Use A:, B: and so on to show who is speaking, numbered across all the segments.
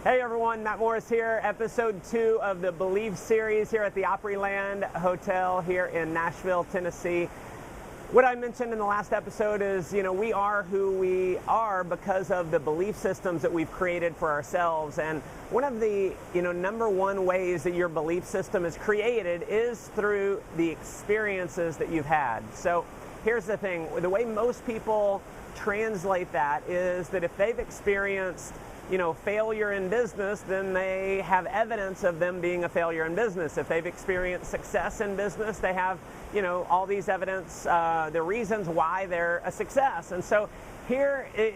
A: Hey everyone, Matt Morris here, episode 2 of the Believe series here at the Opryland Hotel here in Nashville, Tennessee. What I mentioned in the last episode is, we are who we are because of the belief systems that we've created for ourselves. And one of the, number one ways that your belief system is created is through the experiences that you've had. So here's the thing, the way most people translate that is that if they've experienced failure in business, then they have evidence of them being a failure in business. If they've experienced success in business, they have, all these evidence, the reasons why they're a success. And so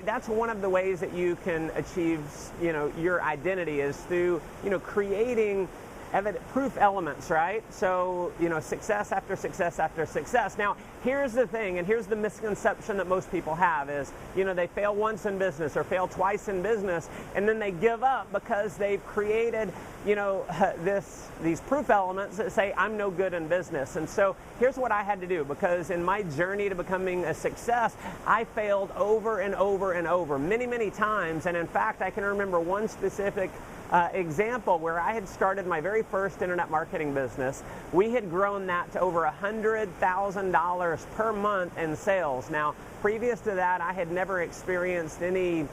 A: that's one of the ways that you can achieve, your identity is through, creating proof elements, right? So, success after success after success. Now, here's the thing, and here's the misconception that most people have is, they fail once in business or fail twice in business, and then they give up because they've created, these proof elements that say, I'm no good in business. And so here's what I had to do, because in my journey to becoming a success, I failed over and over and over, many, many times. And in fact, I can remember one specific example where I had started my very first internet marketing business. We had grown that to over $100,000 per month in sales. Now, previous to that, I had never experienced any,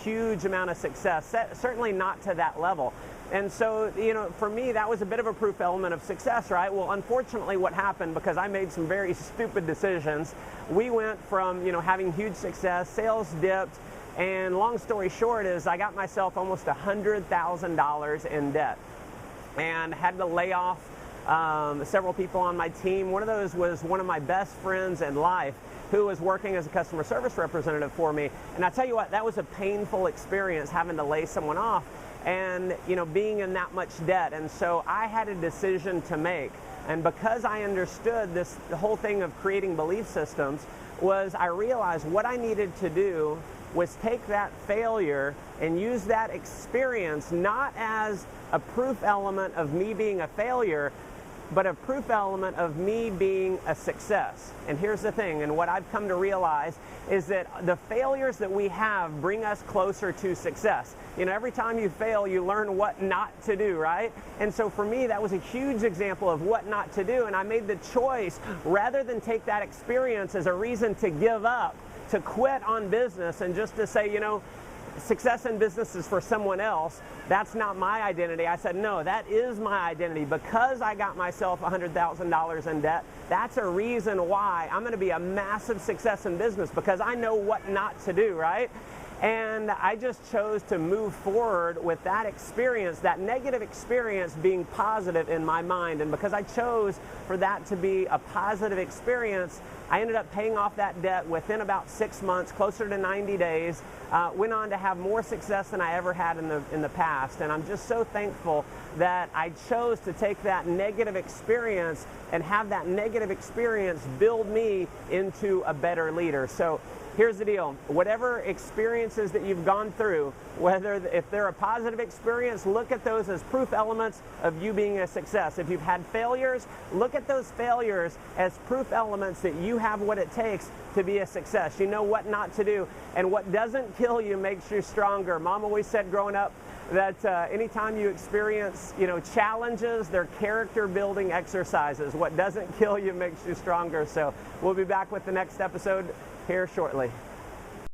A: huge amount of success, certainly not to that level. And so, for me, that was a bit of a proof element of success, right? Well, unfortunately, what happened, because I made some very stupid decisions, we went from, having huge success, sales dipped, and long story short is I got myself almost $100,000 in debt and had to lay off several people on my team. One of those was one of my best friends in life who was working as a customer service representative for me. And I tell you what, that was a painful experience, having to lay someone off and being in that much debt. And so I had a decision to make. And because I understood the whole thing of creating belief systems, I realized what I needed to do was take that failure and use that experience not as a proof element of me being a failure, but a proof element of me being a success. And here's the thing, and what I've come to realize is that the failures that we have bring us closer to success. Every time you fail, you learn what not to do, right? And so for me, that was a huge example of what not to do, and I made the choice, rather than take that experience as a reason to give up, to quit on business and just to say, success in business is for someone else. That's not my identity. I said, no, that is my identity. Because I got myself $100,000 in debt, that's a reason why I'm going to be a massive success in business, because I know what not to do, right? And I just chose to move forward with that experience, that negative experience being positive in my mind. And because I chose for that to be a positive experience, I ended up paying off that debt within about 6 months, closer to 90 days, went on to have more success than I ever had in the past. And I'm just so thankful that I chose to take that negative experience and have that negative experience build me into a better leader. So here's the deal. Whatever experiences that you've gone through, if they're a positive experience, look at those as proof elements of you being a success. If you've had failures, look at those failures as proof elements that you have what it takes to be a success. You know what not to do, and what doesn't kill you makes you stronger. Mom always said growing up that anytime you experience, challenges, they're character building exercises. What doesn't kill you makes you stronger. So we'll be back with the next episode here shortly.